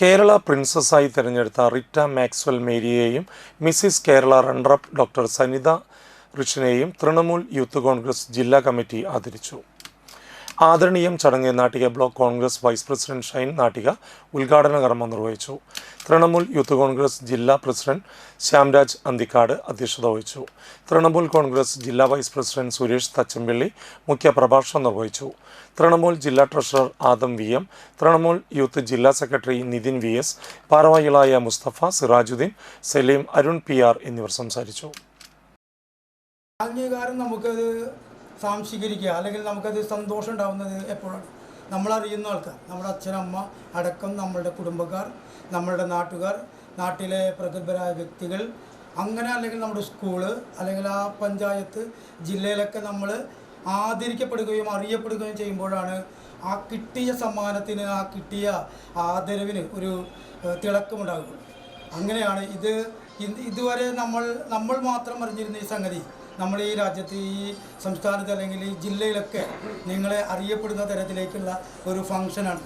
കേരള പ്രിൻസസ്സായി തിരഞ്ഞെടുത്ത Rita Maxwell മേരിയെയും Mrs Kerala runner up doctor Sanitha റിഷിനെയും തൃണമൂൽ യൂത്ത് കോൺഗ്രസ് ജില്ലാ കമ്മിറ്റി ആദരിച്ചു. ആദരണീയം ചടങ്ങ് Nattika block Congress vice president Shine Nattika ഉദ്ഘാടന കർമ്മം നിർവഹിച്ചു. തൃണമൂൽ യൂത്ത് കോൺഗ്രസ് ജില്ലാ പ്രസിഡന്റ് ശ്യാംരാജ് അന്തിക്കാട് അധ്യക്ഷത വഹിച്ചു. തൃണമൂൽ കോൺഗ്രസ് ജില്ലാ വൈസ് പ്രസിഡന്റ് സുരേഷ് തച്ചമ്പിള്ളി മുഖ്യ പ്രഭാഷണം നിർവഹിച്ചു. തൃണമൂൽ ജില്ലാ treasurer Adam V M, Trinamool youth ജില്ലാ സെക്രട്ടറി നിതിൻ വി എസ്, ഭാരവാഹികളായ മുസ്തഫ, സിറാജുദ്ദീൻ, സലീം, അരുൺ പി ആർ എന്നിവർ സംസാരിച്ചു. അംഗീകാരം നമുക്കത് സാംശീകരിക്കുക അല്ലെങ്കിൽ നമുക്കത് സന്തോഷം ഉണ്ടാകുന്നത് എപ്പോഴാണ് നമ്മളറിയുന്ന ആൾക്കാർ, നമ്മുടെ അച്ഛനമ്മ അടക്കം നമ്മളുടെ കുടുംബക്കാർ, നമ്മളുടെ നാട്ടുകാർ, നാട്ടിലെ പ്രഗത്ഭരായ വ്യക്തികൾ, അങ്ങനെ അല്ലെങ്കിൽ നമ്മുടെ സ്കൂള് അല്ലെങ്കിൽ ആ പഞ്ചായത്ത് ജില്ലയിലൊക്കെ നമ്മൾ ആദരിക്കപ്പെടുകയും അറിയപ്പെടുകയും ചെയ്യുമ്പോഴാണ് ആ കിട്ടിയ സമ്മാനത്തിന്, ആ കിട്ടിയ ആദരവിന് ഒരു തിളക്കമുണ്ടാകുക. അങ്ങനെയാണ് ഇതുവരെ നമ്മൾ മാത്രം അറിഞ്ഞിരുന്ന ഈ സംഗതി നമ്മൾ ഈ രാജ്യത്ത്, ഈ സംസ്ഥാനത്ത് അല്ലെങ്കിൽ ഈ ജില്ലയിലൊക്കെ നിങ്ങളെ അറിയപ്പെടുന്ന തരത്തിലേക്കുള്ള ഒരു ഫംഗ്ഷനാണ്.